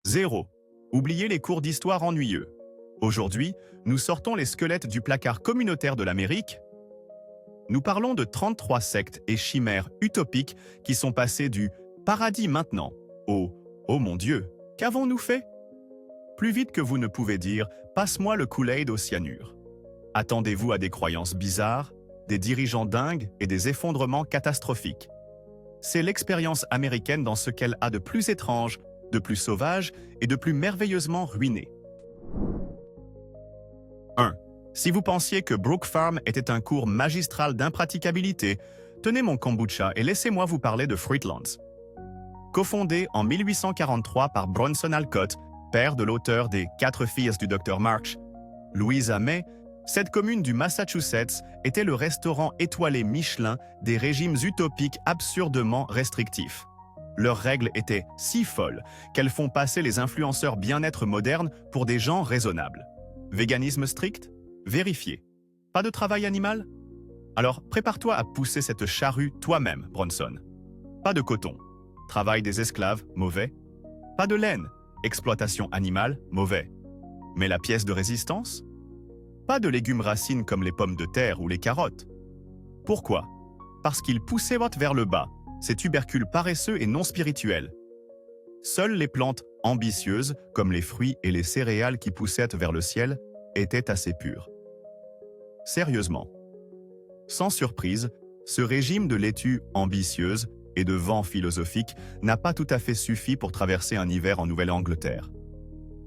0. Oubliez les cours d'histoire ennuyeux. Aujourd'hui, nous sortons les squelettes du placard communautaire de l'Amérique. Nous parlons de 33 sectes et chimères utopiques qui sont passées du « paradis maintenant » au « oh mon Dieu, qu'avons-nous fait ?» Plus vite que vous ne pouvez dire « passe-moi le Kool-Aid au cyanure ». Attendez-vous à des croyances bizarres, des dirigeants dingues et des effondrements catastrophiques. C'est l'expérience américaine dans ce qu'elle a de plus étrange, de plus sauvage et de plus merveilleusement ruiné. 1. Si vous pensiez que Brook Farm était un cours magistral d'impraticabilité, tenez mon kombucha et laissez-moi vous parler de Fruitlands. Cofondé en 1843 par Bronson Alcott, père de l'auteur des 4 filles du Dr March, Louisa May, cette commune du Massachusetts était le restaurant étoilé Michelin des régimes utopiques absurdement restrictifs. Leurs règles étaient si folles qu'elles font passer les influenceurs bien-être modernes pour des gens raisonnables. Véganisme strict? Vérifié. Pas de travail animal? Alors prépare-toi à pousser cette charrue toi-même, Bronson. Pas de coton. Travail des esclaves? Mauvais. Pas de laine. Exploitation animale? Mauvais. Mais la pièce de résistance? Pas de légumes racines comme les pommes de terre ou les carottes. Pourquoi? Parce qu'ils poussaient vers le bas, ces tubercules paresseux et non spirituels. Seules les plantes ambitieuses, comme les fruits et les céréales qui poussaient vers le ciel, étaient assez pures. Sérieusement. Sans surprise, ce régime de laitue ambitieuse et de vent philosophique n'a pas tout à fait suffi pour traverser un hiver en Nouvelle-Angleterre.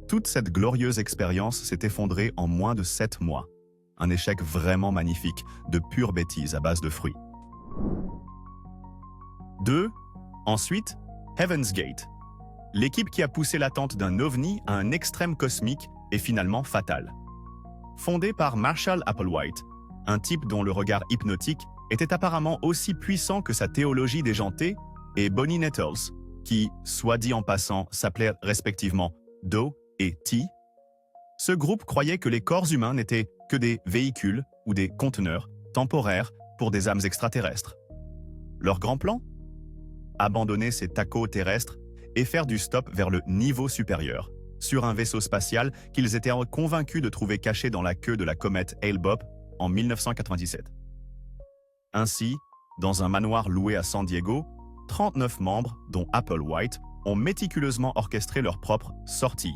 Toute cette glorieuse expérience s'est effondrée en moins de 7 mois. Un échec vraiment magnifique, de pure bêtise à base de fruits. 2. Ensuite, Heaven's Gate. L'équipe qui a poussé l'attente d'un ovni à un extrême cosmique et finalement fatal. Fondée par Marshall Applewhite, un type dont le regard hypnotique était apparemment aussi puissant que sa théologie déjantée, et Bonnie Nettles, qui, soit dit en passant, s'appelait respectivement Do et T. Ce groupe croyait que les corps humains n'étaient que des véhicules ou des conteneurs temporaires pour des âmes extraterrestres. Leur grand plan? Abandonner ces tacos terrestres et faire du stop vers le niveau supérieur, sur un vaisseau spatial qu'ils étaient convaincus de trouver caché dans la queue de la comète Hale-Bopp en 1997. Ainsi, dans un manoir loué à San Diego, 39 membres, dont Applewhite, ont méticuleusement orchestré leur propre sortie.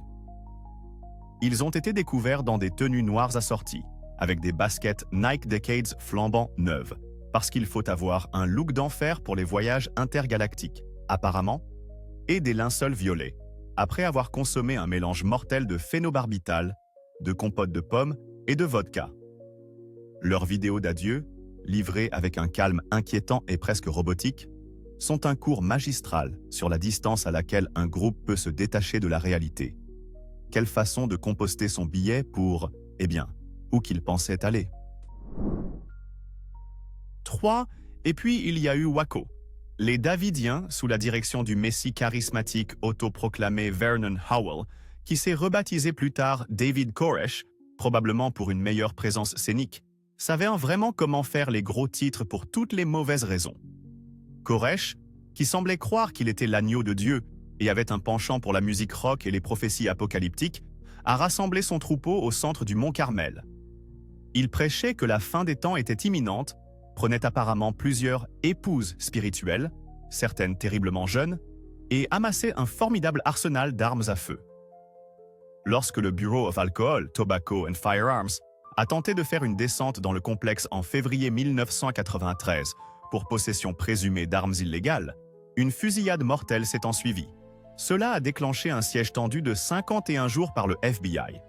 Ils ont été découverts dans des tenues noires assorties, avec des baskets Nike Decades flambant neuves, parce qu'il faut avoir un look d'enfer pour les voyages intergalactiques, apparemment, et des linceuls violets, après avoir consommé un mélange mortel de phénobarbital, de compote de pommes et de vodka. Leurs vidéos d'adieu, livrées avec un calme inquiétant et presque robotique, sont un cours magistral sur la distance à laquelle un groupe peut se détacher de la réalité. Quelle façon de composter son billet pour, eh bien, où qu'il pensait aller. 3. Et puis il y a eu Waco. Les Davidiens, sous la direction du messie charismatique autoproclamé Vernon Howell, qui s'est rebaptisé plus tard David Koresh, probablement pour une meilleure présence scénique, savaient vraiment comment faire les gros titres pour toutes les mauvaises raisons. Koresh, qui semblait croire qu'il était l'agneau de Dieu et avait un penchant pour la musique rock et les prophéties apocalyptiques, a rassemblé son troupeau au centre du mont Carmel. Il prêchait que la fin des temps était imminente, prenait apparemment plusieurs épouses spirituelles, certaines terriblement jeunes, et amassait un formidable arsenal d'armes à feu. Lorsque le Bureau of Alcohol, Tobacco and Firearms a tenté de faire une descente dans le complexe en février 1993 pour possession présumée d'armes illégales, une fusillade mortelle s'est ensuivie. Cela a déclenché un siège tendu de 51 jours par le FBI.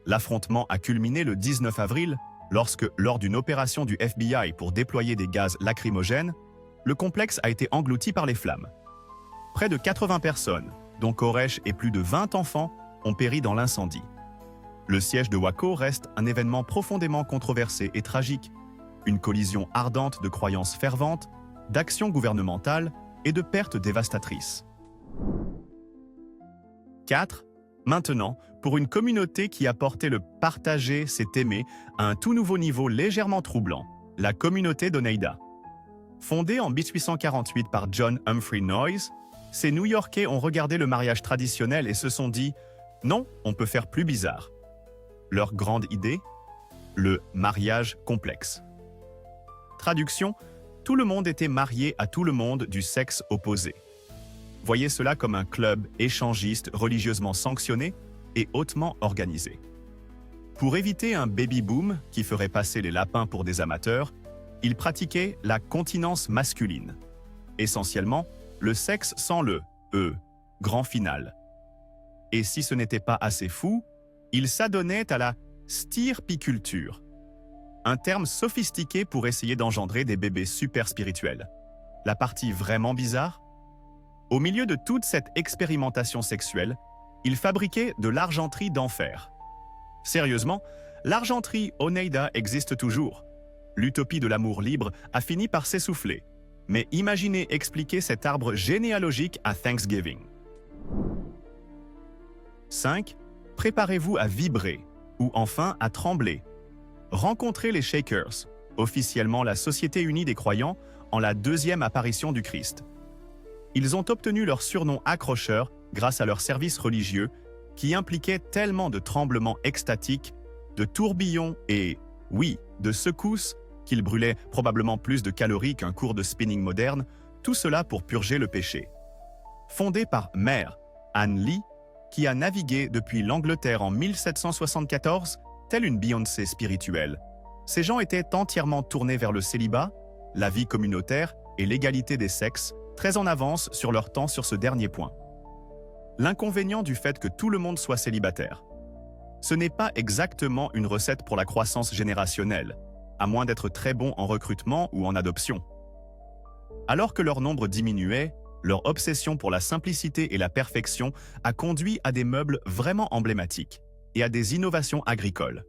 L'affrontement a culminé le 19 avril, lorsque, lors d'une opération du FBI pour déployer des gaz lacrymogènes, le complexe a été englouti par les flammes. Près de 80 personnes, dont Koresh et plus de 20 enfants, ont péri dans l'incendie. Le siège de Waco reste un événement profondément controversé et tragique, une collision ardente de croyances ferventes, d'actions gouvernementales et de pertes dévastatrices. 4. Maintenant, pour une communauté qui a porté le « partager, c'est aimer » à un tout nouveau niveau légèrement troublant, la communauté d'Oneida. Fondée en 1848 par John Humphrey Noyes, Ces New-Yorkais ont regardé le mariage traditionnel et se sont dit « Non, on peut faire plus bizarre ». Leur grande idée? Le mariage complexe. Traduction, tout le monde était marié à tout le monde du sexe opposé. Voyez cela comme un club échangiste religieusement sanctionné et hautement organisé. Pour éviter un baby-boom qui ferait passer les lapins pour des amateurs, ils pratiquaient la continence masculine. Essentiellement, le sexe sans le « grand final ». Et si ce n'était pas assez fou, ils s'adonnaient à la stirpiculture, un terme sophistiqué pour essayer d'engendrer des bébés super spirituels. La partie vraiment bizarre? Au milieu de toute cette expérimentation sexuelle, ils fabriquaient de l'argenterie d'enfer. Sérieusement, l'argenterie Oneida existe toujours. L'utopie de l'amour libre a fini par s'essouffler. Mais imaginez expliquer cet arbre généalogique à Thanksgiving. 5. Préparez-vous à vibrer, ou enfin à trembler. Rencontrez les Shakers, officiellement la Société unie des croyants, en la deuxième apparition du Christ. Ils ont obtenu leur surnom accrocheur grâce à leur service religieux qui impliquait tellement de tremblements extatiques, de tourbillons et, oui, de secousses qu'ils brûlaient probablement plus de calories qu'un cours de spinning moderne, tout cela pour purger le péché. Fondé par Mère Anne Lee, qui a navigué depuis l'Angleterre en 1774, telle une Beyoncé spirituelle, ces gens étaient entièrement tournés vers le célibat, la vie communautaire et l'égalité des sexes, très en avance sur leur temps sur ce dernier point. L'inconvénient du fait que tout le monde soit célibataire. Ce n'est pas exactement une recette pour la croissance générationnelle, à moins d'être très bon en recrutement ou en adoption. Alors que leur nombre diminuait, leur obsession pour la simplicité et la perfection a conduit à des meubles vraiment emblématiques et à des innovations agricoles.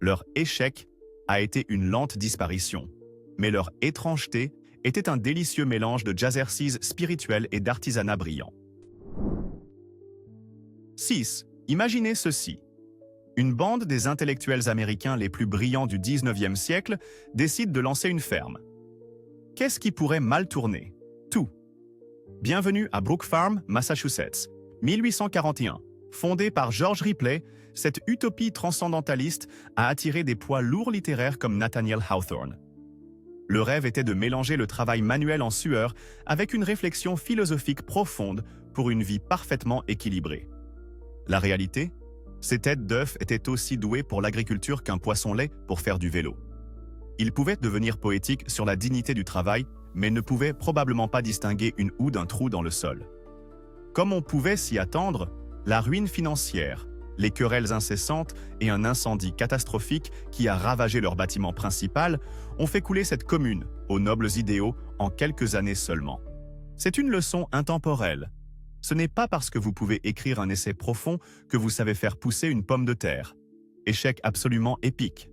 Leur échec a été une lente disparition, mais leur étrangeté était un délicieux mélange de jazzercise spirituel et d'artisanat brillant. 6. Imaginez ceci. Une bande des intellectuels américains les plus brillants du 19e siècle décide de lancer une ferme. Qu'est-ce qui pourrait mal tourner? Tout. Bienvenue à Brook Farm, Massachusetts, 1841. Fondée par George Ripley, cette utopie transcendentaliste a attiré des poids lourds littéraires comme Nathaniel Hawthorne. Le rêve était de mélanger le travail manuel en sueur avec une réflexion philosophique profonde pour une vie parfaitement équilibrée. La réalité? Ces têtes d'œufs étaient aussi douées pour l'agriculture qu'un poisson-lait pour faire du vélo. Ils pouvaient devenir poétiques sur la dignité du travail, mais ne pouvaient probablement pas distinguer une houe d'un trou dans le sol. Comme on pouvait s'y attendre, la ruine financière, les querelles incessantes et un incendie catastrophique qui a ravagé leur bâtiment principal ont fait couler cette commune aux nobles idéaux en quelques années seulement. C'est une leçon intemporelle. Ce n'est pas parce que vous pouvez écrire un essai profond que vous savez faire pousser une pomme de terre. Échec absolument épique.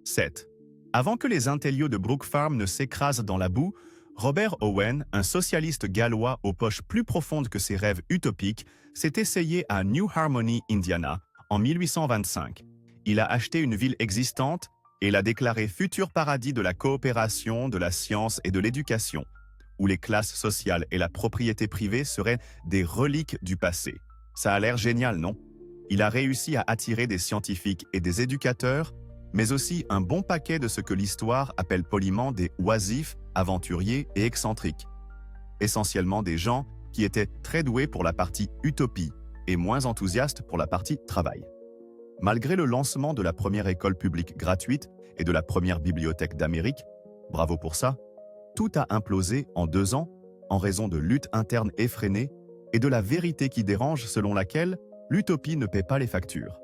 7. Avant que les intellios de Brook Farm ne s'écrasent dans la boue, Robert Owen, un socialiste gallois aux poches plus profondes que ses rêves utopiques, s'est essayé à New Harmony, Indiana, en 1825. Il a acheté une ville existante et l'a déclarée futur paradis de la coopération, de la science et de l'éducation, où les classes sociales et la propriété privée seraient des reliques du passé. Ça a l'air génial, non? Il a réussi à attirer des scientifiques et des éducateurs, mais aussi un bon paquet de ce que l'histoire appelle poliment des oisifs, aventuriers et excentriques. Essentiellement des gens qui étaient très doués pour la partie utopie et moins enthousiastes pour la partie travail. Malgré le lancement de la première école publique gratuite et de la première bibliothèque d'Amérique, bravo pour ça, tout a implosé en 2 ans en raison de luttes internes effrénées et de la vérité qui dérange selon laquelle l'utopie ne paie pas les factures.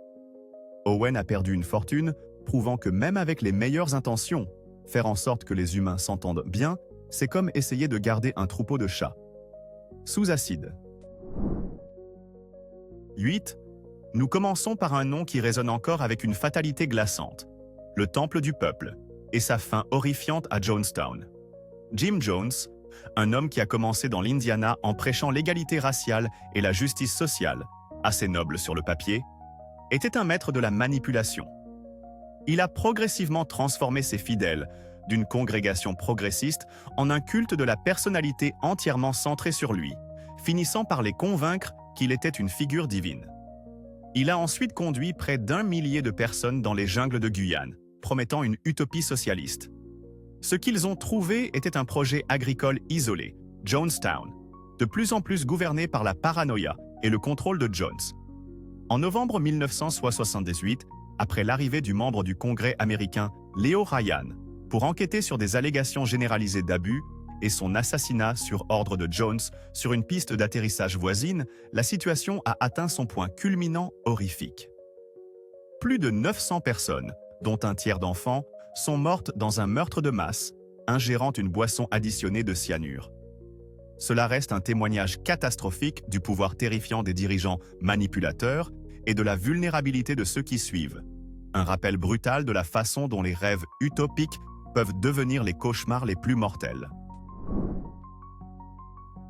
Owen a perdu une fortune, prouvant que même avec les meilleures intentions, faire en sorte que les humains s'entendent bien, c'est comme essayer de garder un troupeau de chats. Sous acide. 8. Nous commençons par un nom qui résonne encore avec une fatalité glaçante. Le Temple du Peuple, et sa fin horrifiante à Jonestown. Jim Jones, un homme qui a commencé dans l'Indiana en prêchant l'égalité raciale et la justice sociale, assez noble sur le papier, était un maître de la manipulation. Il a progressivement transformé ses fidèles, d'une congrégation progressiste en un culte de la personnalité entièrement centré sur lui, finissant par les convaincre qu'il était une figure divine. Il a ensuite conduit près d'1 millier de personnes dans les jungles de Guyane, promettant une utopie socialiste. Ce qu'ils ont trouvé était un projet agricole isolé, Jonestown, de plus en plus gouverné par la paranoïa et le contrôle de Jones. En novembre 1978, après l'arrivée du membre du Congrès américain Leo Ryan pour enquêter sur des allégations généralisées d'abus et son assassinat sur ordre de Jones sur une piste d'atterrissage voisine, la situation a atteint son point culminant horrifique. Plus de 900 personnes, dont un tiers d'enfants, sont mortes dans un meurtre de masse, ingérant une boisson additionnée de cyanure. Cela reste un témoignage catastrophique du pouvoir terrifiant des dirigeants manipulateurs et de la vulnérabilité de ceux qui suivent. Un rappel brutal de la façon dont les rêves utopiques peuvent devenir les cauchemars les plus mortels.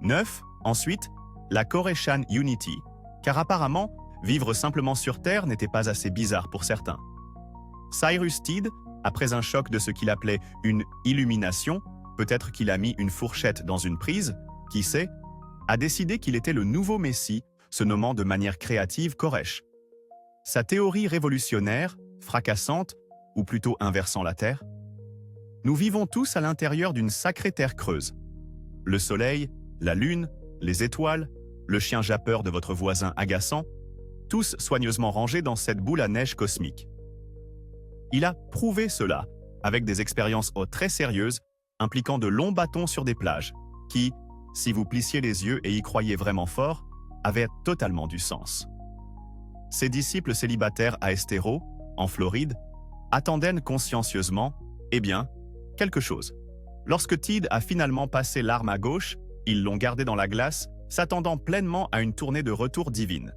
9. Ensuite, la Koreshan Unity, car apparemment, vivre simplement sur Terre n'était pas assez bizarre pour certains. Cyrus Teed, après un choc de ce qu'il appelait une illumination, peut-être qu'il a mis une fourchette dans une prise, qui sait, a décidé qu'il était le nouveau Messie, se nommant de manière créative Koresh. Sa théorie révolutionnaire, fracassante, ou plutôt inversant la Terre. Nous vivons tous à l'intérieur d'une sacrée terre creuse. Le soleil, la lune, les étoiles, le chien jappeur de votre voisin agaçant, tous soigneusement rangés dans cette boule à neige cosmique. Il a prouvé cela, avec des expériences très sérieuses, impliquant de longs bâtons sur des plages, qui, si vous plissiez les yeux et y croyez vraiment fort, avaient totalement du sens. Ses disciples célibataires à Estero, en Floride, attendaient consciencieusement, quelque chose. Lorsque Teed a finalement passé l'arme à gauche, ils l'ont gardé dans la glace, s'attendant pleinement à une tournée de retour divine.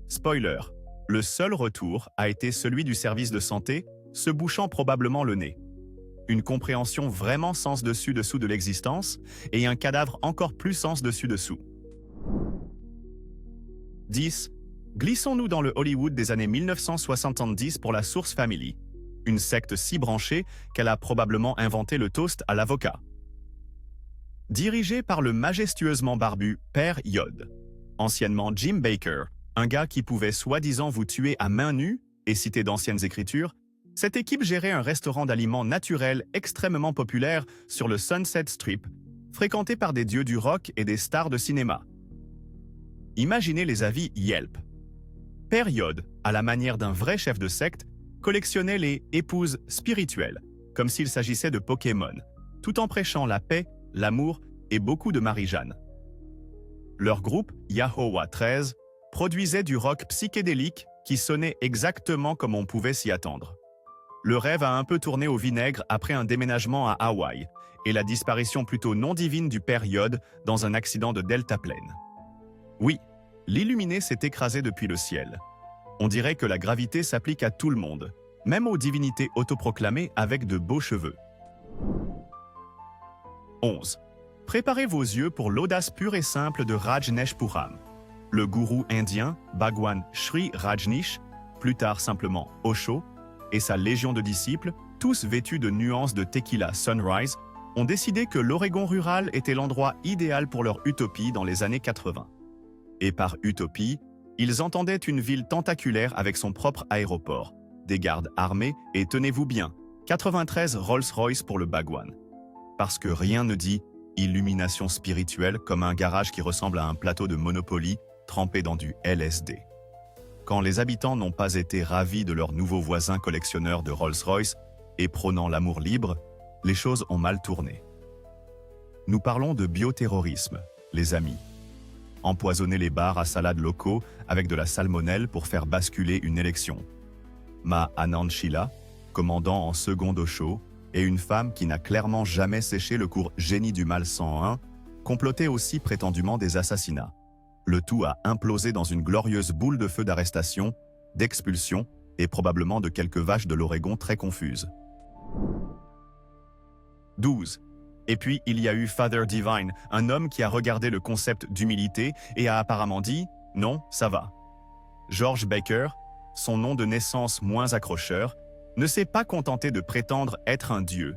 Spoiler, le seul retour a été celui du service de santé, se bouchant probablement le nez. Une compréhension vraiment sens dessus-dessous de l'existence et un cadavre encore plus sens dessus-dessous. 10. Glissons-nous dans le Hollywood des années 1970 pour la Source Family, une secte si branchée qu'elle a probablement inventé le toast à l'avocat. Dirigé par le majestueusement barbu Père Yod, anciennement Jim Baker, un gars qui pouvait soi-disant vous tuer à main nue et citer d'anciennes écritures, cette équipe gérait un restaurant d'aliments naturels extrêmement populaire sur le Sunset Strip, fréquenté par des dieux du rock et des stars de cinéma. Imaginez les avis Yelp. Père Yod, à la manière d'un vrai chef de secte, collectionnait les épouses spirituelles, comme s'il s'agissait de Pokémon, tout en prêchant la paix, l'amour et beaucoup de Marie-Jeanne. Leur groupe, Yahowa 13, produisait du rock psychédélique qui sonnait exactement comme on pouvait s'y attendre. Le rêve a un peu tourné au vinaigre après un déménagement à Hawaï et la disparition plutôt non divine du Père Yod dans un accident de deltaplane. Oui, l'illuminé s'est écrasé depuis le ciel. On dirait que la gravité s'applique à tout le monde, même aux divinités autoproclamées avec de beaux cheveux. 11. Préparez vos yeux pour l'audace pure et simple de Rajneeshpuram. Le gourou indien Bhagwan Sri Rajneesh, plus tard simplement Osho, et sa légion de disciples, tous vêtus de nuances de tequila Sunrise, ont décidé que l'Oregon rural était l'endroit idéal pour leur utopie dans les années 80. Et par utopie, ils entendaient une ville tentaculaire avec son propre aéroport, des gardes armés et, tenez-vous bien, 93 Rolls-Royce pour le Bhagwan. Parce que rien ne dit illumination spirituelle comme un garage qui ressemble à un plateau de Monopoly trempé dans du LSD. Quand les habitants n'ont pas été ravis de leurs nouveaux voisins collectionneurs de Rolls-Royce et prônant l'amour libre, les choses ont mal tourné. Nous parlons de bioterrorisme, les amis. Empoisonner les bars à salade locaux avec de la salmonelle pour faire basculer une élection. Ma Anand Sheila, commandant en seconde au chaud, et une femme qui n'a clairement jamais séché le cours Génie du Mal 101, complotait aussi prétendument des assassinats. Le tout a implosé dans une glorieuse boule de feu d'arrestation, d'expulsion et probablement de quelques vaches de l'Oregon très confuses. 12. Et puis, il y a eu Father Divine, un homme qui a regardé le concept d'humilité et a apparemment dit « Non, ça va ». George Baker, son nom de naissance moins accrocheur, ne s'est pas contenté de prétendre être un dieu.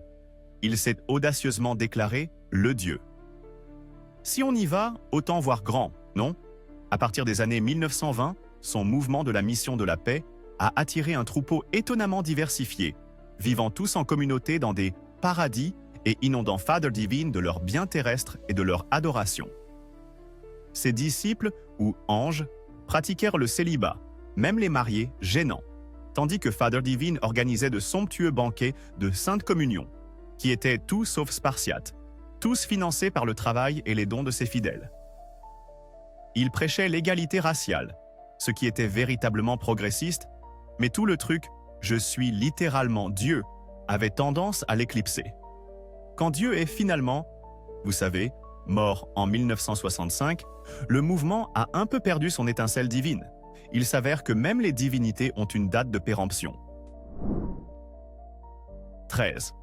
Il s'est audacieusement déclaré le Dieu. Si on y va, autant voir grand, non? À partir des années 1920, son mouvement de la mission de la paix a attiré un troupeau étonnamment diversifié, vivant tous en communauté dans des paradis et inondant Father Divine de leur bien terrestre et de leur adoration. Ses disciples, ou anges, pratiquèrent le célibat, même les mariés gênants, tandis que Father Divine organisait de somptueux banquets de Sainte Communion, qui étaient tout sauf spartiates, tous financés par le travail et les dons de ses fidèles. Il prêchait l'égalité raciale, ce qui était véritablement progressiste, mais tout le truc « je suis littéralement Dieu » avait tendance à l'éclipser. Quand Dieu est finalement, vous savez, mort en 1965, le mouvement a un peu perdu son étincelle divine. Il s'avère que même les divinités ont une date de péremption. 13.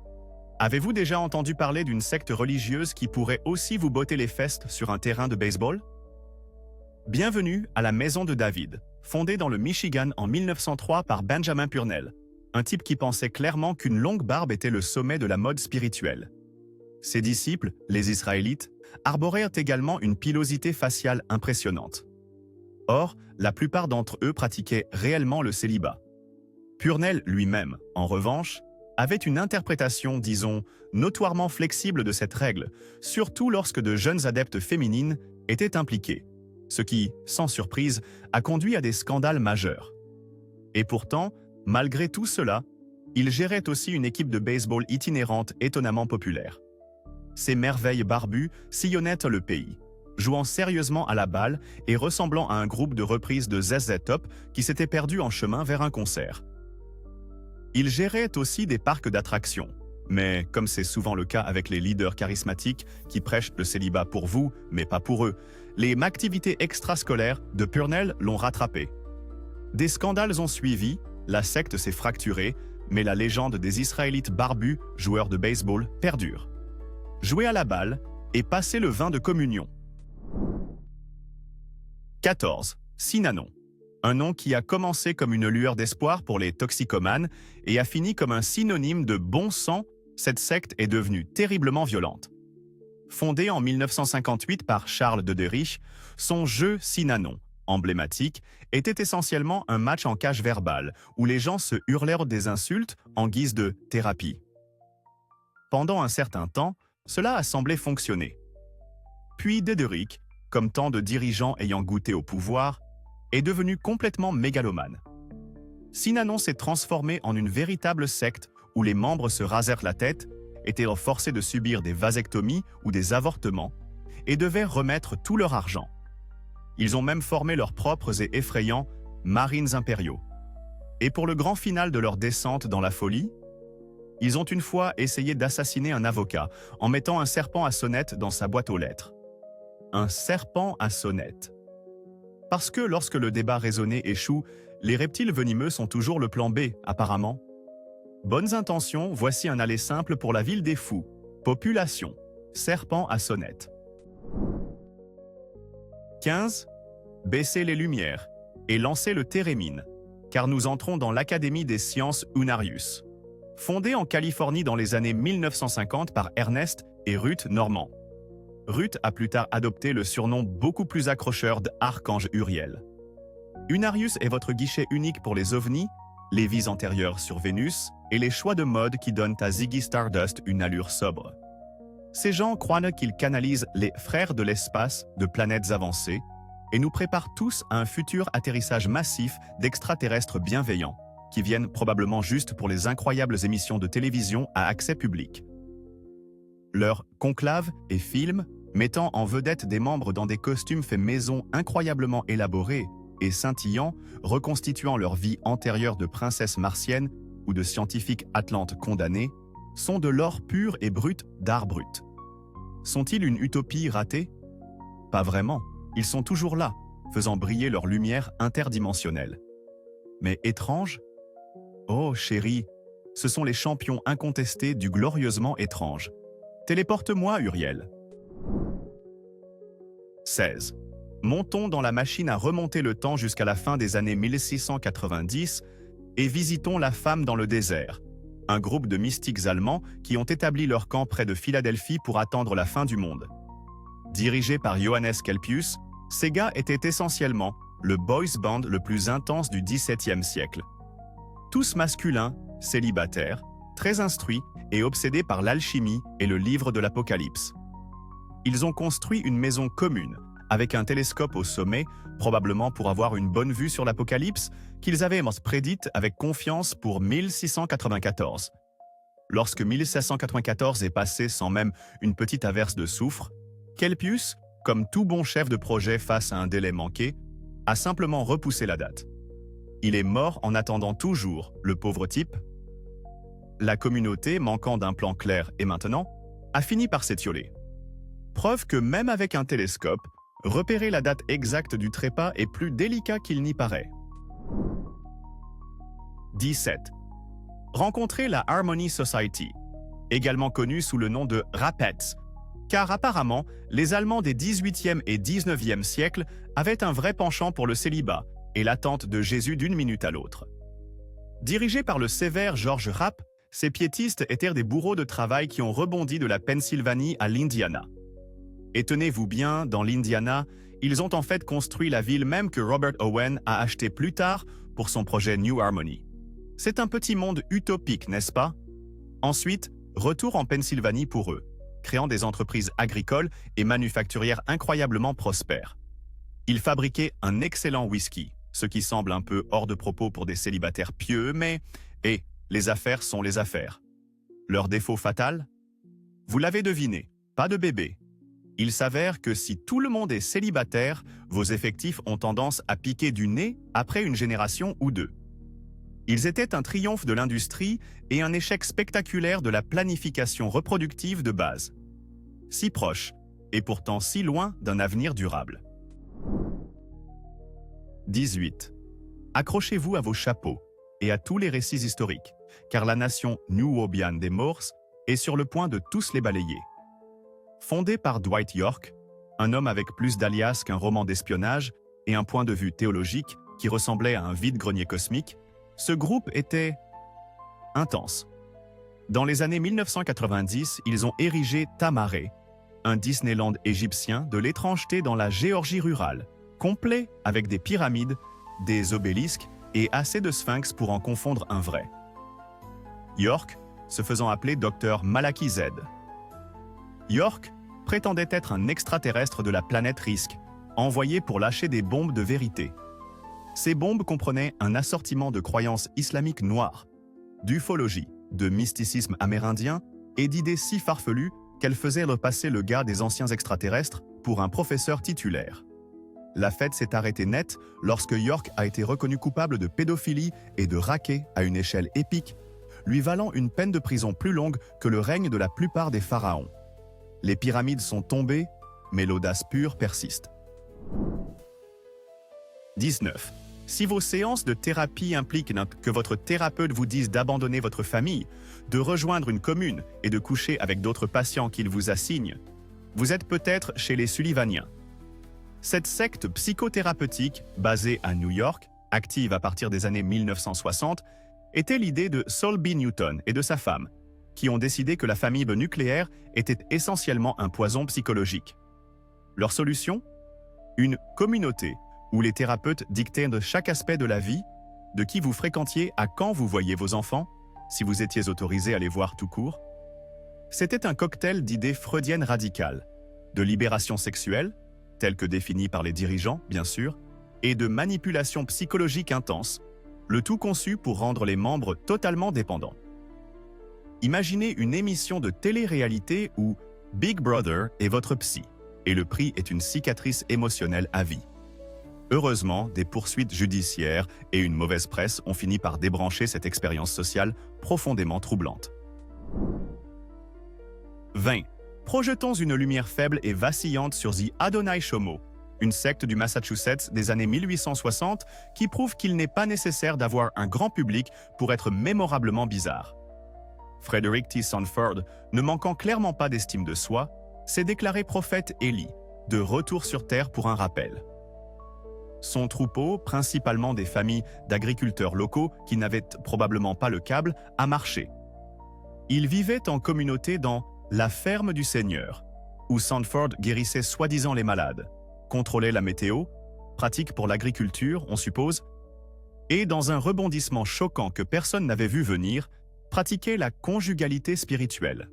Avez-vous déjà entendu parler d'une secte religieuse qui pourrait aussi vous botter les fesses sur un terrain de baseball? Bienvenue à la Maison de David, fondée dans le Michigan en 1903 par Benjamin Purnell, un type qui pensait clairement qu'une longue barbe était le sommet de la mode spirituelle. Ses disciples, les Israélites, arborèrent également une pilosité faciale impressionnante. Or, la plupart d'entre eux pratiquaient réellement le célibat. Purnell lui-même, en revanche, avait une interprétation, disons, notoirement flexible de cette règle, surtout lorsque de jeunes adeptes féminines étaient impliquées, ce qui, sans surprise, a conduit à des scandales majeurs. Et pourtant, malgré tout cela, il gérait aussi une équipe de baseball itinérante étonnamment populaire. Ces merveilles barbues sillonnaient le pays, jouant sérieusement à la balle et ressemblant à un groupe de reprises de ZZ Top qui s'était perdu en chemin vers un concert. Il gérait aussi des parcs d'attractions, mais comme c'est souvent le cas avec les leaders charismatiques qui prêchent le célibat pour vous, mais pas pour eux, les activités extrascolaires de Purnell l'ont rattrapé. Des scandales ont suivi, la secte s'est fracturée, mais la légende des Israélites barbus, joueurs de baseball, perdure. Jouer à la balle et passer le vin de communion. 14. Sinanon. Un nom qui a commencé comme une lueur d'espoir pour les toxicomanes et a fini comme un synonyme de bon sang, cette secte est devenue terriblement violente. Fondée en 1958 par Charles de Derich, son jeu Sinanon, emblématique, était essentiellement un match en cage verbale où les gens se hurlèrent des insultes en guise de thérapie. Pendant un certain temps, cela a semblé fonctionner. Puis Derich, comme tant de dirigeants ayant goûté au pouvoir, est devenu complètement mégalomane. Sinanon s'est transformé en une véritable secte où les membres se rasèrent la tête, étaient forcés de subir des vasectomies ou des avortements et devaient remettre tout leur argent. Ils ont même formé leurs propres et effrayants Marines impériaux. Et pour le grand final de leur descente dans la folie, ils ont une fois essayé d'assassiner un avocat en mettant un serpent à sonnette dans sa boîte aux lettres. Un serpent à sonnette. Parce que lorsque le débat raisonné échoue, les reptiles venimeux sont toujours le plan B, apparemment. Bonnes intentions, voici un aller simple pour la ville des fous. Population. Serpent à sonnette. 15. Baissez les lumières et lancez le térémine, car nous entrons dans l'Académie des sciences Unarius. Fondée en Californie dans les années 1950 par Ernest et Ruth Normand. Ruth a plus tard adopté le surnom beaucoup plus accrocheur d'Archange Uriel. Unarius est votre guichet unique pour les ovnis, les vies antérieures sur Vénus et les choix de mode qui donnent à Ziggy Stardust une allure sobre. Ces gens croient qu'ils canalisent les frères de l'espace de planètes avancées et nous préparent tous à un futur atterrissage massif d'extraterrestres bienveillants qui viennent probablement juste pour les incroyables émissions de télévision à accès public. Leurs conclaves et films, mettant en vedette des membres dans des costumes faits maison incroyablement élaborés et scintillants, reconstituant leur vie antérieure de princesse martienne ou de scientifiques atlantes condamnés, sont de l'or pur et brut d'art brut. Sont-ils une utopie ratée? Pas vraiment, ils sont toujours là, faisant briller leur lumière interdimensionnelle. Mais étrange? Oh chérie, ce sont les champions incontestés du glorieusement étrange. Téléporte-moi, Uriel. 16. Montons dans la machine à remonter le temps jusqu'à la fin des années 1690 et visitons la femme dans le désert, un groupe de mystiques allemands qui ont établi leur camp près de Philadelphie pour attendre la fin du monde. Dirigé par Johannes Kelpius, ces gars étaient essentiellement le boys band le plus intense du XVIIe siècle. Tous masculins, célibataires, très instruits et obsédés par l'alchimie et le livre de l'Apocalypse. Ils ont construit une maison commune, avec un télescope au sommet, probablement pour avoir une bonne vue sur l'Apocalypse, qu'ils avaient prédite avec confiance pour 1694. Lorsque 1794 est passé sans même une petite averse de soufre, Kelpius, comme tout bon chef de projet face à un délai manqué, a simplement repoussé la date. Il est mort en attendant toujours, le pauvre type. La communauté, manquant d'un plan clair et maintenant, a fini par s'étioler. Preuve que même avec un télescope, repérer la date exacte du trépas est plus délicat qu'il n'y paraît. 17. Rencontrer la Harmony Society, également connue sous le nom de Rapettes, car apparemment, les Allemands des 18e et 19e siècles avaient un vrai penchant pour le célibat et l'attente de Jésus d'une minute à l'autre. Dirigés par le sévère Georges Rapp, ces piétistes étaient des bourreaux de travail qui ont rebondi de la Pennsylvanie à l'Indiana. Et tenez-vous bien, dans l'Indiana, ils ont en fait construit la ville même que Robert Owen a achetée plus tard pour son projet New Harmony. C'est un petit monde utopique, n'est-ce pas? Ensuite, retour en Pennsylvanie pour eux, créant des entreprises agricoles et manufacturières incroyablement prospères. Ils fabriquaient un excellent whisky, ce qui semble un peu hors de propos pour des célibataires pieux, mais, les affaires sont les affaires. Leur défaut fatal? Vous l'avez deviné, pas de bébé. Il s'avère que si tout le monde est célibataire, vos effectifs ont tendance à piquer du nez après une génération ou deux. Ils étaient un triomphe de l'industrie et un échec spectaculaire de la planification reproductive de base. Si proche, et pourtant si loin d'un avenir durable. 18. Accrochez-vous à vos chapeaux et à tous les récits historiques, car la nation Nuobian des Morses est sur le point de tous les balayer. Fondé par Dwight York, un homme avec plus d'alias qu'un roman d'espionnage et un point de vue théologique qui ressemblait à un vide-grenier cosmique, ce groupe était intense. Dans les années 1990, ils ont érigé Tamaré, un Disneyland égyptien de l'étrangeté dans la Géorgie rurale, complet avec des pyramides, des obélisques et assez de sphinx pour en confondre un vrai. York, se faisant appeler Dr Malachi Z. York prétendait être un extraterrestre de la planète Risk, envoyé pour lâcher des bombes de vérité. Ces bombes comprenaient un assortiment de croyances islamiques noires, d'ufologie, de mysticisme amérindien et d'idées si farfelues qu'elles faisaient repasser le gars des anciens extraterrestres pour un professeur titulaire. La fête s'est arrêtée net lorsque York a été reconnu coupable de pédophilie et de racket à une échelle épique, lui valant une peine de prison plus longue que le règne de la plupart des pharaons. Les pyramides sont tombées, mais l'audace pure persiste. 19. Si vos séances de thérapie impliquent que votre thérapeute vous dise d'abandonner votre famille, de rejoindre une commune et de coucher avec d'autres patients qu'il vous assigne, vous êtes peut-être chez les Sullivaniens. Cette secte psychothérapeutique, basée à New York, active à partir des années 1960, était l'idée de Saul B. Newton et de sa femme, qui ont décidé que la famille nucléaire était essentiellement un poison psychologique. Leur solution? Une communauté où les thérapeutes dictaient de chaque aspect de la vie, de qui vous fréquentiez à quand vous voyiez vos enfants, si vous étiez autorisé à les voir tout court. C'était un cocktail d'idées freudiennes radicales, de libération sexuelle, telle que définie par les dirigeants, bien sûr, et de manipulation psychologique intense, le tout conçu pour rendre les membres totalement dépendants. Imaginez une émission de télé-réalité où Big Brother est votre psy, et le prix est une cicatrice émotionnelle à vie. Heureusement, des poursuites judiciaires et une mauvaise presse ont fini par débrancher cette expérience sociale profondément troublante. 20. Projetons une lumière faible et vacillante sur The Adonai Shomo, une secte du Massachusetts des années 1860 qui prouve qu'il n'est pas nécessaire d'avoir un grand public pour être mémorablement bizarre. Frederick T. Sanford, ne manquant clairement pas d'estime de soi, s'est déclaré prophète Élie, de retour sur terre pour un rappel. Son troupeau, principalement des familles d'agriculteurs locaux qui n'avaient probablement pas le câble, a marché, Ils vivaient en communauté dans la ferme du Seigneur, où Sanford guérissait soi-disant les malades, contrôlait la météo, pratique pour l'agriculture, on suppose, et dans un rebondissement choquant que personne n'avait vu venir, pratiquait la conjugalité spirituelle.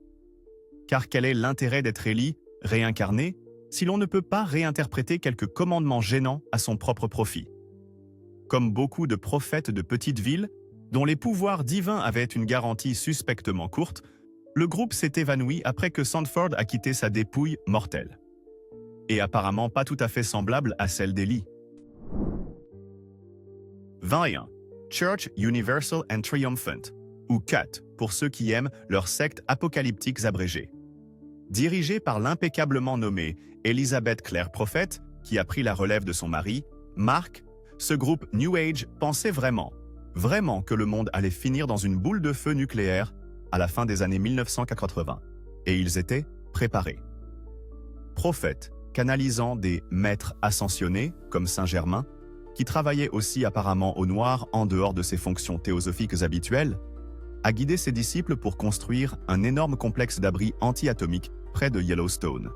Car quel est l'intérêt d'être Élie, réincarné, si l'on ne peut pas réinterpréter quelques commandements gênants à son propre profit? Comme beaucoup de prophètes de petites villes, dont les pouvoirs divins avaient une garantie suspectement courte, le groupe s'est évanoui après que Sanford a quitté sa dépouille mortelle. Et apparemment pas tout à fait semblable à celle d'Élie. 21. Church Universal and Triumphant, ou CUT, pour ceux qui aiment leurs sectes apocalyptiques abrégées. Dirigée par l'impeccablement nommée Elizabeth Clare Prophet, qui a pris la relève de son mari, Mark, ce groupe New Age pensait vraiment que le monde allait finir dans une boule de feu nucléaire à la fin des années 1980. Et ils étaient préparés. Prophète, canalisant des maîtres ascensionnés, comme Saint-Germain, qui travaillait aussi apparemment au noir en dehors de ses fonctions théosophiques habituelles, a guidé ses disciples pour construire un énorme complexe d'abris anti-atomiques près de Yellowstone.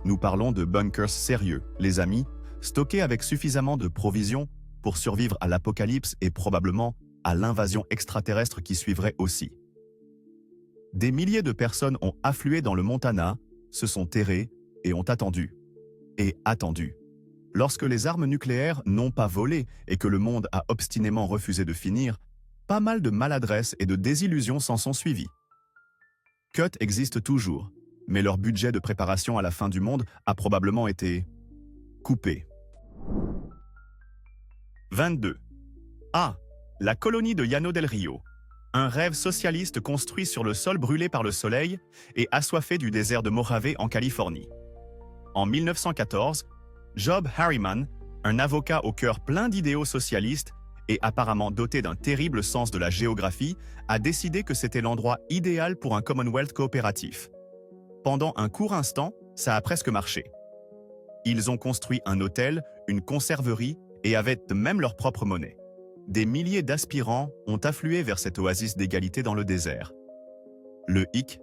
Nous parlons de bunkers sérieux, les amis, stockés avec suffisamment de provisions pour survivre à l'apocalypse et probablement à l'invasion extraterrestre qui suivrait aussi. Des milliers de personnes ont afflué dans le Montana, se sont terrées et ont attendu. Et attendu. Lorsque les armes nucléaires n'ont pas volé et que le monde a obstinément refusé de finir, pas mal de maladresses et de désillusions s'en sont suivies. CUT existe toujours, mais leur budget de préparation à la fin du monde a probablement été coupé. 22. Ah, la colonie de Llano del Rio. Un rêve socialiste construit sur le sol brûlé par le soleil et assoiffé du désert de Mojave en Californie. En 1914, Job Harriman, un avocat au cœur plein d'idéaux socialistes et apparemment doté d'un terrible sens de la géographie, a décidé que c'était l'endroit idéal pour un Commonwealth coopératif. Pendant un court instant, ça a presque marché. Ils ont construit un hôtel, une conserverie et avaient même leur propre monnaie. Des milliers d'aspirants ont afflué vers cette oasis d'égalité dans le désert. Le hic?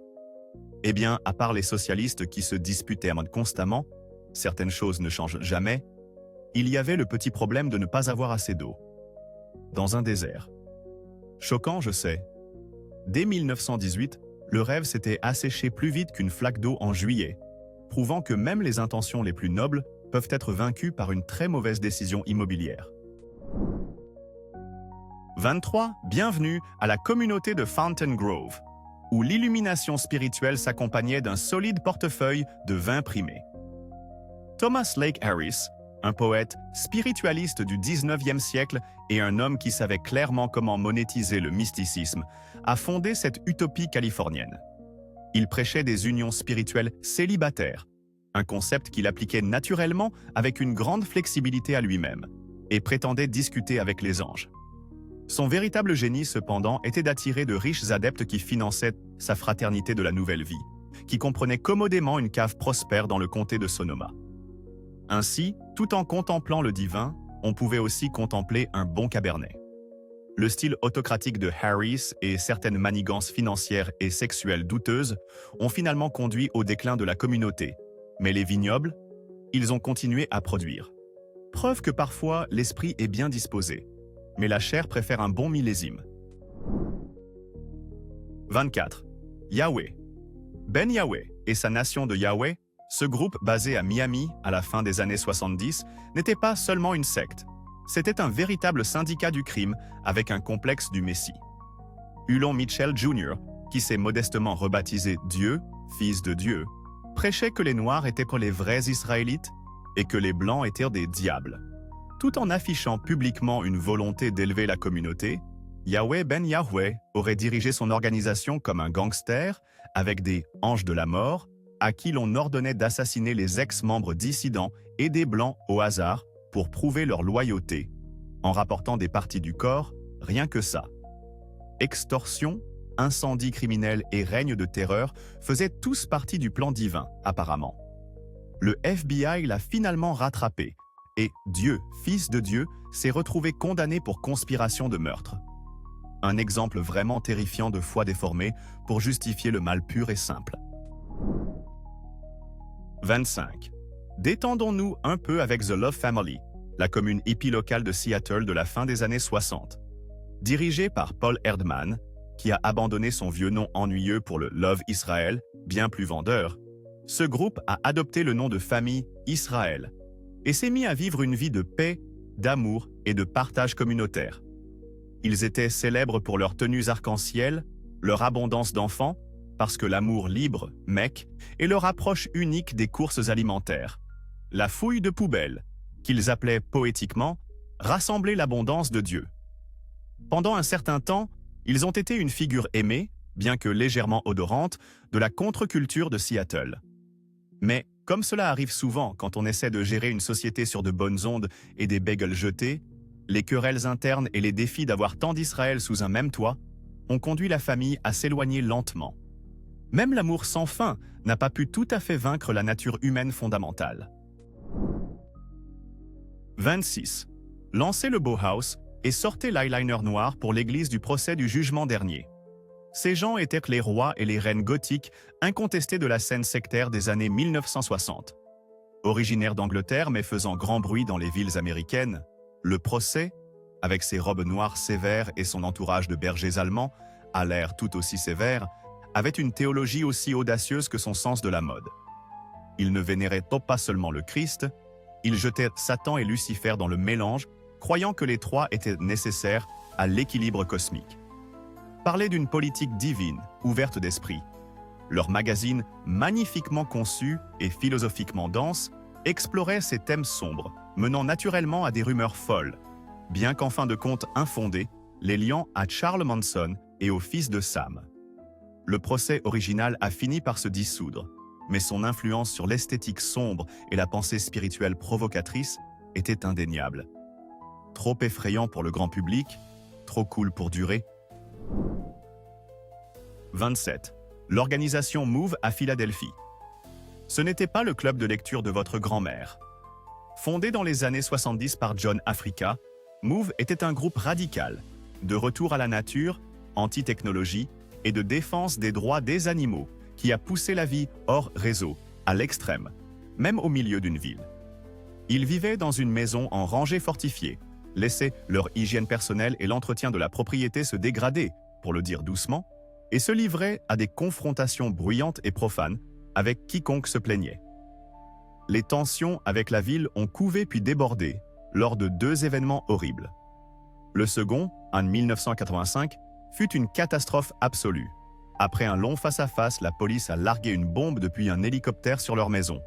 Eh bien, à part les socialistes qui se disputaient constamment, certaines choses ne changent jamais, il y avait le petit problème de ne pas avoir assez d'eau. Dans un désert. Choquant, je sais. Dès 1918, le rêve s'était asséché plus vite qu'une flaque d'eau en juillet, prouvant que même les intentions les plus nobles peuvent être vaincues par une très mauvaise décision immobilière. 23. Bienvenue à la communauté de Fountain Grove, où l'illumination spirituelle s'accompagnait d'un solide portefeuille de vins primés. Thomas Lake Harris, un poète spiritualiste du 19e siècle et un homme qui savait clairement comment monétiser le mysticisme, a fondé cette utopie californienne. Il prêchait des unions spirituelles célibataires, un concept qu'il appliquait naturellement avec une grande flexibilité à lui-même, et prétendait discuter avec les anges. Son véritable génie, cependant, était d'attirer de riches adeptes qui finançaient sa fraternité de la nouvelle vie, qui comprenait commodément une cave prospère dans le comté de Sonoma. Ainsi, tout en contemplant le divin, on pouvait aussi contempler un bon cabernet. Le style autocratique de Harris et certaines manigances financières et sexuelles douteuses ont finalement conduit au déclin de la communauté, mais les vignobles, ils ont continué à produire. Preuve que parfois l'esprit est bien disposé, mais la chair préfère un bon millésime. 24. Yahweh. Ben Yahweh et sa nation de Yahweh, ce groupe basé à Miami à la fin des années 70, n'était pas seulement une secte. C'était un véritable syndicat du crime avec un complexe du Messie. Hulon Mitchell Jr., qui s'est modestement rebaptisé Dieu, fils de Dieu, prêchait que les Noirs étaient pour les vrais Israélites et que les Blancs étaient des diables. Tout en affichant publiquement une volonté d'élever la communauté, Yahweh Ben Yahweh aurait dirigé son organisation comme un gangster avec des « anges de la mort » à qui l'on ordonnait d'assassiner les ex-membres dissidents et des Blancs au hasard pour prouver leur loyauté, en rapportant des parties du corps, rien que ça. Extorsion, incendie criminel et règne de terreur faisaient tous partie du plan divin, apparemment. Le FBI l'a finalement rattrapé, et Dieu, fils de Dieu, s'est retrouvé condamné pour conspiration de meurtre. un exemple vraiment terrifiant de foi déformée pour justifier le mal pur et simple. 25. Détendons-nous un peu avec The Love Family, la commune hippie locale de Seattle de la fin des années 60. Dirigée par Paul Erdman, qui a abandonné son vieux nom ennuyeux pour le Love Israel, bien plus vendeur, ce groupe a adopté le nom de famille Israël et s'est mis à vivre une vie de paix, d'amour et de partage communautaire. Ils étaient célèbres pour leurs tenues arc-en-ciel, leur abondance d'enfants, parce que l'amour libre, mec, et leur approche unique des courses alimentaires. La fouille de poubelle, qu'ils appelaient poétiquement « rassembler l'abondance de Dieu ». Pendant un certain temps, ils ont été une figure aimée, bien que légèrement odorante, de la contre-culture de Seattle. Mais, comme cela arrive souvent quand on essaie de gérer une société sur de bonnes ondes et des bagels jetés, les querelles internes et les défis d'avoir tant d'Israël sous un même toit ont conduit la famille à s'éloigner lentement. Même l'amour sans fin n'a pas pu tout à fait vaincre la nature humaine fondamentale. 26. Lancez le Bauhaus et sortez l'eyeliner noir pour l'église du procès du jugement dernier. Ces gens étaient les rois et les reines gothiques incontestés de la scène sectaire des années 1960. Originaire d'Angleterre mais faisant grand bruit dans les villes américaines, le procès, avec ses robes noires sévères et son entourage de bergers allemands, à l'air tout aussi sévère, avait une théologie aussi audacieuse que son sens de la mode. Il ne vénérait pas seulement le Christ, il jetait Satan et Lucifer dans le mélange, croyant que les trois étaient nécessaires à l'équilibre cosmique. Parlait d'une politique divine, ouverte d'esprit. Leur magazine, magnifiquement conçu et philosophiquement dense, explorait ces thèmes sombres, menant naturellement à des rumeurs folles, bien qu'en fin de compte infondées, les liant à Charles Manson et au fils de Sam. Le procès original a fini par se dissoudre, mais son influence sur l'esthétique sombre et la pensée spirituelle provocatrice était indéniable. Trop effrayant pour le grand public, trop cool pour durer. 27. L'organisation Move à Philadelphie. Ce n'était pas le club de lecture de votre grand-mère. Fondé dans les années 70 par John Africa, Move était un groupe radical, de retour à la nature, anti-technologie et de défense des droits des animaux, qui a poussé la vie hors réseau, à l'extrême, même au milieu d'une ville. Ils vivaient dans une maison en rangée fortifiée, laissaient leur hygiène personnelle et l'entretien de la propriété se dégrader, pour le dire doucement, et se livraient à des confrontations bruyantes et profanes avec quiconque se plaignait. Les tensions avec la ville ont couvé puis débordé lors de deux événements horribles. Le second, en 1985, fut une catastrophe absolue. Après un long face-à-face, la police a largué une bombe depuis un hélicoptère sur leur maison.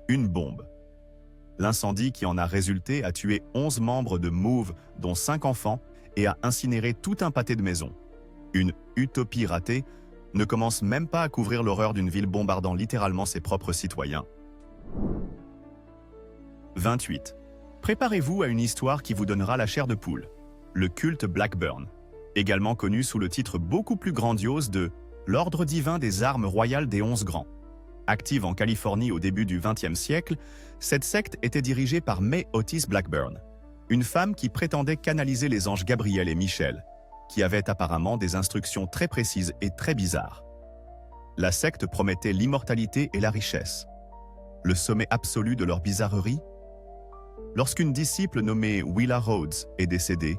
Une bombe. L'incendie qui en a résulté a tué 11 membres de Move, dont 5 enfants, et a incinéré tout un pâté de maisons. Une utopie ratée ne commence même pas à couvrir l'horreur d'une ville bombardant littéralement ses propres citoyens. 28. Préparez-vous à une histoire qui vous donnera la chair de poule. Le culte Blackburn, également connu sous le titre beaucoup plus grandiose de « L'ordre divin des armes royales des 11 grands ». Active en Californie au début du XXe siècle, cette secte était dirigée par May Otis Blackburn, une femme qui prétendait canaliser les anges Gabriel et Michel, qui avaient apparemment des instructions très précises et très bizarres. La secte promettait l'immortalité et la richesse. Le sommet absolu de leur bizarrerie? Lorsqu'une disciple nommée Willa Rhodes est décédée,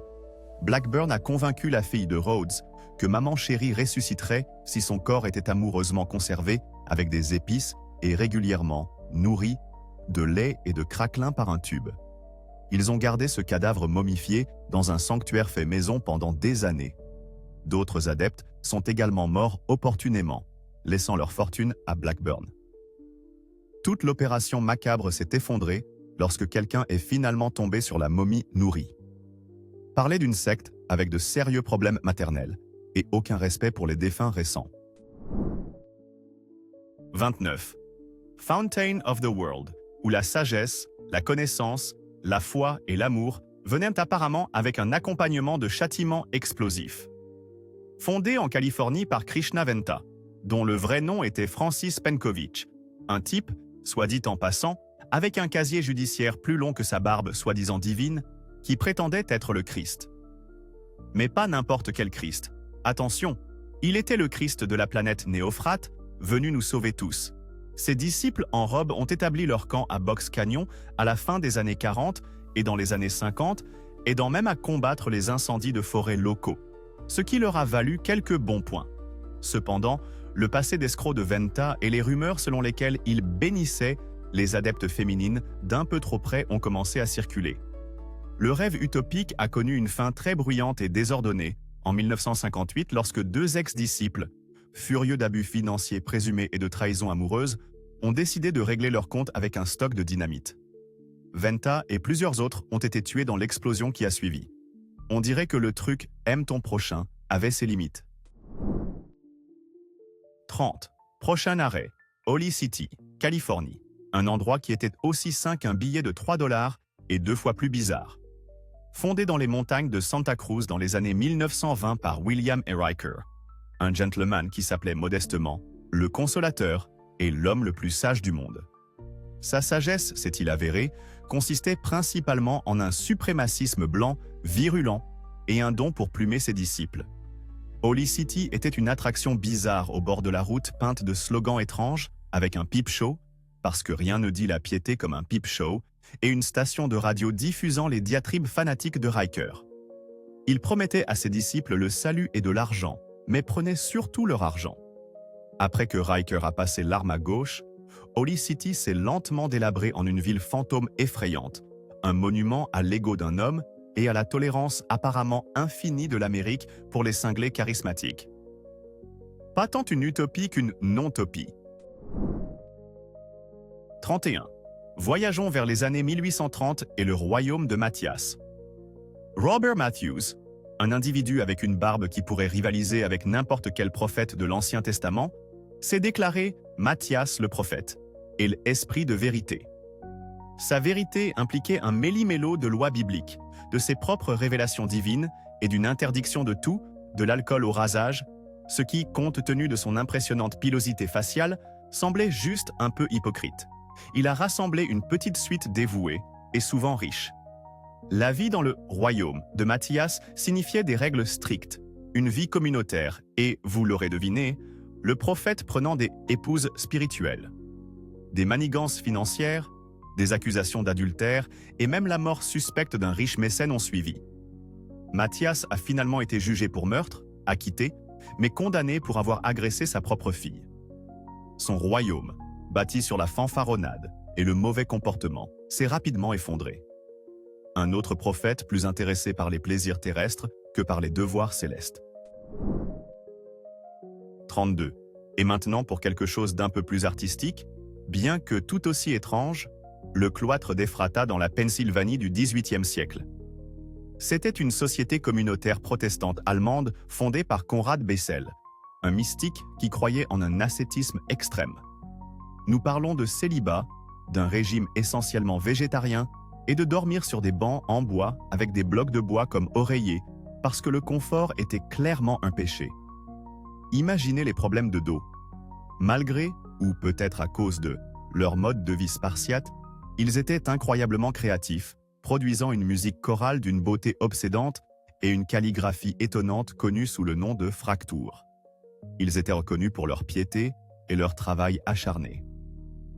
Blackburn a convaincu la fille de Rhodes que maman chérie ressusciterait si son corps était amoureusement conservé avec des épices et régulièrement nourri de lait et de craquelin par un tube. Ils ont gardé ce cadavre momifié dans un sanctuaire fait maison pendant des années. D'autres adeptes sont également morts opportunément, laissant leur fortune à Blackburn. Toute l'opération macabre s'est effondrée lorsque quelqu'un est finalement tombé sur la momie nourrie. Parler d'une secte avec de sérieux problèmes maternels et aucun respect pour les défunts récents. 29. Fountain of the World, où la sagesse, la connaissance, la foi et l'amour venaient apparemment avec un accompagnement de châtiments explosifs. Fondé en Californie par Krishna Venta, dont le vrai nom était Francis Penkovich, un type, soit dit en passant, avec un casier judiciaire plus long que sa barbe soi-disant divine, qui prétendait être le Christ. Mais pas n'importe quel Christ. Attention, il était le Christ de la planète Néophrate, venu nous sauver tous. Ses disciples en robe ont établi leur camp à Box Canyon à la fin des années 40 et dans les années 50, aidant même à combattre les incendies de forêt locaux, ce qui leur a valu quelques bons points. Cependant, le passé d'escroc de Venta et les rumeurs selon lesquelles il bénissait les adeptes féminines d'un peu trop près ont commencé à circuler. Le rêve utopique a connu une fin très bruyante et désordonnée en 1958 lorsque deux ex-disciples, furieux d'abus financiers présumés et de trahison amoureuse, ont décidé de régler leur compte avec un stock de dynamite. Venta et plusieurs autres ont été tués dans l'explosion qui a suivi. On dirait que le truc « aime ton prochain » avait ses limites. 30. Prochain arrêt, Holly City, Californie. Un endroit qui était aussi sain qu'un billet de 3 $ et 2 fois plus bizarre. Fondé dans les montagnes de Santa Cruz dans les années 1920 par William E. Riker, un gentleman qui s'appelait modestement le consolateur et l'homme le plus sage du monde. Sa sagesse, s'est-il avéré, consistait principalement en un suprémacisme blanc virulent et un don pour plumer ses disciples. Holly City était une attraction bizarre au bord de la route peinte de slogans étranges, avec un peep show, parce que rien ne dit la piété comme un peep show, et une station de radio diffusant les diatribes fanatiques de Riker. Il promettait à ses disciples le salut et de l'argent, mais prenait surtout leur argent. Après que Riker a passé l'arme à gauche, Holly City s'est lentement délabrée en une ville fantôme effrayante, un monument à l'ego d'un homme et à la tolérance apparemment infinie de l'Amérique pour les cinglés charismatiques. Pas tant une utopie qu'une non-topie. 31. Voyageons vers les années 1830 et le royaume de Matthias. Robert Matthews, un individu avec une barbe qui pourrait rivaliser avec n'importe quel prophète de l'Ancien Testament, s'est déclaré Matthias le prophète et l'esprit de vérité. Sa vérité impliquait un méli-mélo de lois bibliques, de ses propres révélations divines et d'une interdiction de tout, de l'alcool au rasage, ce qui, compte tenu de son impressionnante pilosité faciale, semblait juste un peu hypocrite. Il a rassemblé une petite suite dévouée et souvent riche. La vie dans le royaume de Matthias signifiait des règles strictes, une vie communautaire et, vous l'aurez deviné, le prophète prenant des épouses spirituelles. Des manigances financières, des accusations d'adultère et même la mort suspecte d'un riche mécène ont suivi. Matthias a finalement été jugé pour meurtre, acquitté, mais condamné pour avoir agressé sa propre fille. Son royaume, bâti sur la fanfaronnade et le mauvais comportement, s'est rapidement effondré. Un autre prophète plus intéressé par les plaisirs terrestres que par les devoirs célestes. 32. Et maintenant pour quelque chose d'un peu plus artistique, bien que tout aussi étrange, le cloître d'Ephrata dans la Pennsylvanie du XVIIIe siècle. C'était une société communautaire protestante allemande fondée par Conrad Bessel, un mystique qui croyait en un ascétisme extrême. Nous parlons de célibat, d'un régime essentiellement végétarien et de dormir sur des bancs en bois avec des blocs de bois comme oreillers parce que le confort était clairement un péché. Imaginez les problèmes de dos. Malgré, ou peut-être à cause de, leur mode de vie spartiate, ils étaient incroyablement créatifs, produisant une musique chorale d'une beauté obsédante et une calligraphie étonnante connue sous le nom de fracture. Ils étaient reconnus pour leur piété et leur travail acharné.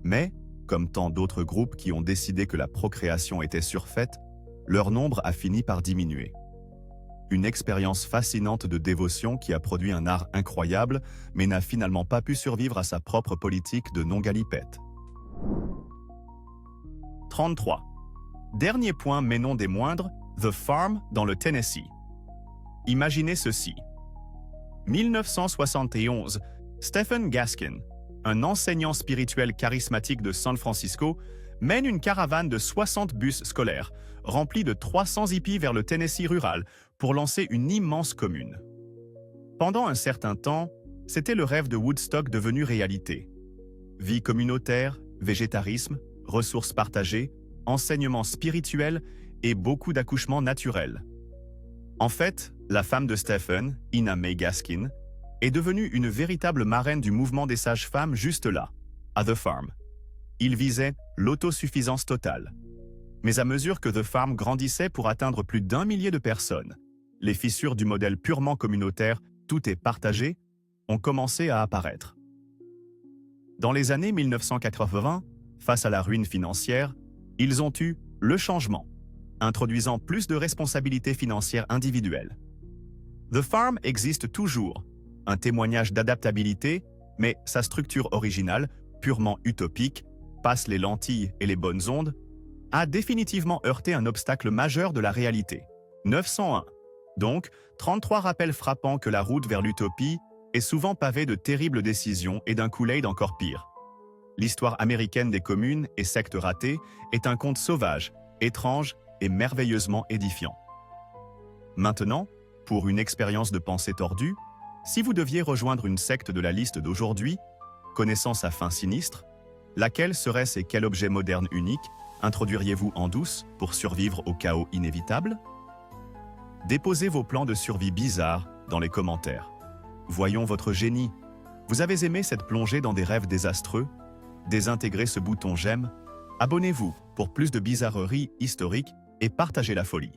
Mais, comme tant d'autres groupes qui ont décidé que la procréation était surfaite, leur nombre a fini par diminuer. Une expérience fascinante de dévotion qui a produit un art incroyable, mais n'a finalement pas pu survivre à sa propre politique de non-galipette. 33. Dernier point mais non des moindres, The Farm dans le Tennessee. Imaginez ceci. 1971, Stephen Gaskin, un enseignant spirituel charismatique de San Francisco, mène une caravane de 60 bus scolaires, remplis de 300 hippies vers le Tennessee rural, pour lancer une immense commune. Pendant un certain temps, c'était le rêve de Woodstock devenu réalité. Vie communautaire, végétarisme, ressources partagées, enseignements spirituels et beaucoup d'accouchements naturels. En fait, la femme de Stephen, Ina May Gaskin, est devenue une véritable marraine du mouvement des sages-femmes juste là, à The Farm. Il visait l'autosuffisance totale. Mais à mesure que The Farm grandissait pour atteindre plus d'1 millier de personnes, les fissures du modèle purement communautaire « tout est partagé » ont commencé à apparaître. Dans les années 1980, face à la ruine financière, ils ont eu le changement, introduisant plus de responsabilités financières individuelles. The Farm existe toujours, un témoignage d'adaptabilité, mais sa structure originale, purement utopique, passe les lentilles et les bonnes ondes, a définitivement heurté un obstacle majeur de la réalité. 901. Donc, 33 rappels frappants que la route vers l'utopie est souvent pavée de terribles décisions et d'un Kool-Aid encore pire. L'histoire américaine des communes et sectes ratées est un conte sauvage, étrange et merveilleusement édifiant. Maintenant, pour une expérience de pensée tordue, si vous deviez rejoindre une secte de la liste d'aujourd'hui, connaissant sa fin sinistre, laquelle serait-ce et quel objet moderne unique introduiriez-vous en douce pour survivre au chaos inévitable? Déposez vos plans de survie bizarres dans les commentaires. Voyons votre génie. Vous avez aimé cette plongée dans des rêves désastreux? Désintégrez ce bouton j'aime, abonnez-vous pour plus de bizarreries historiques et partagez la folie.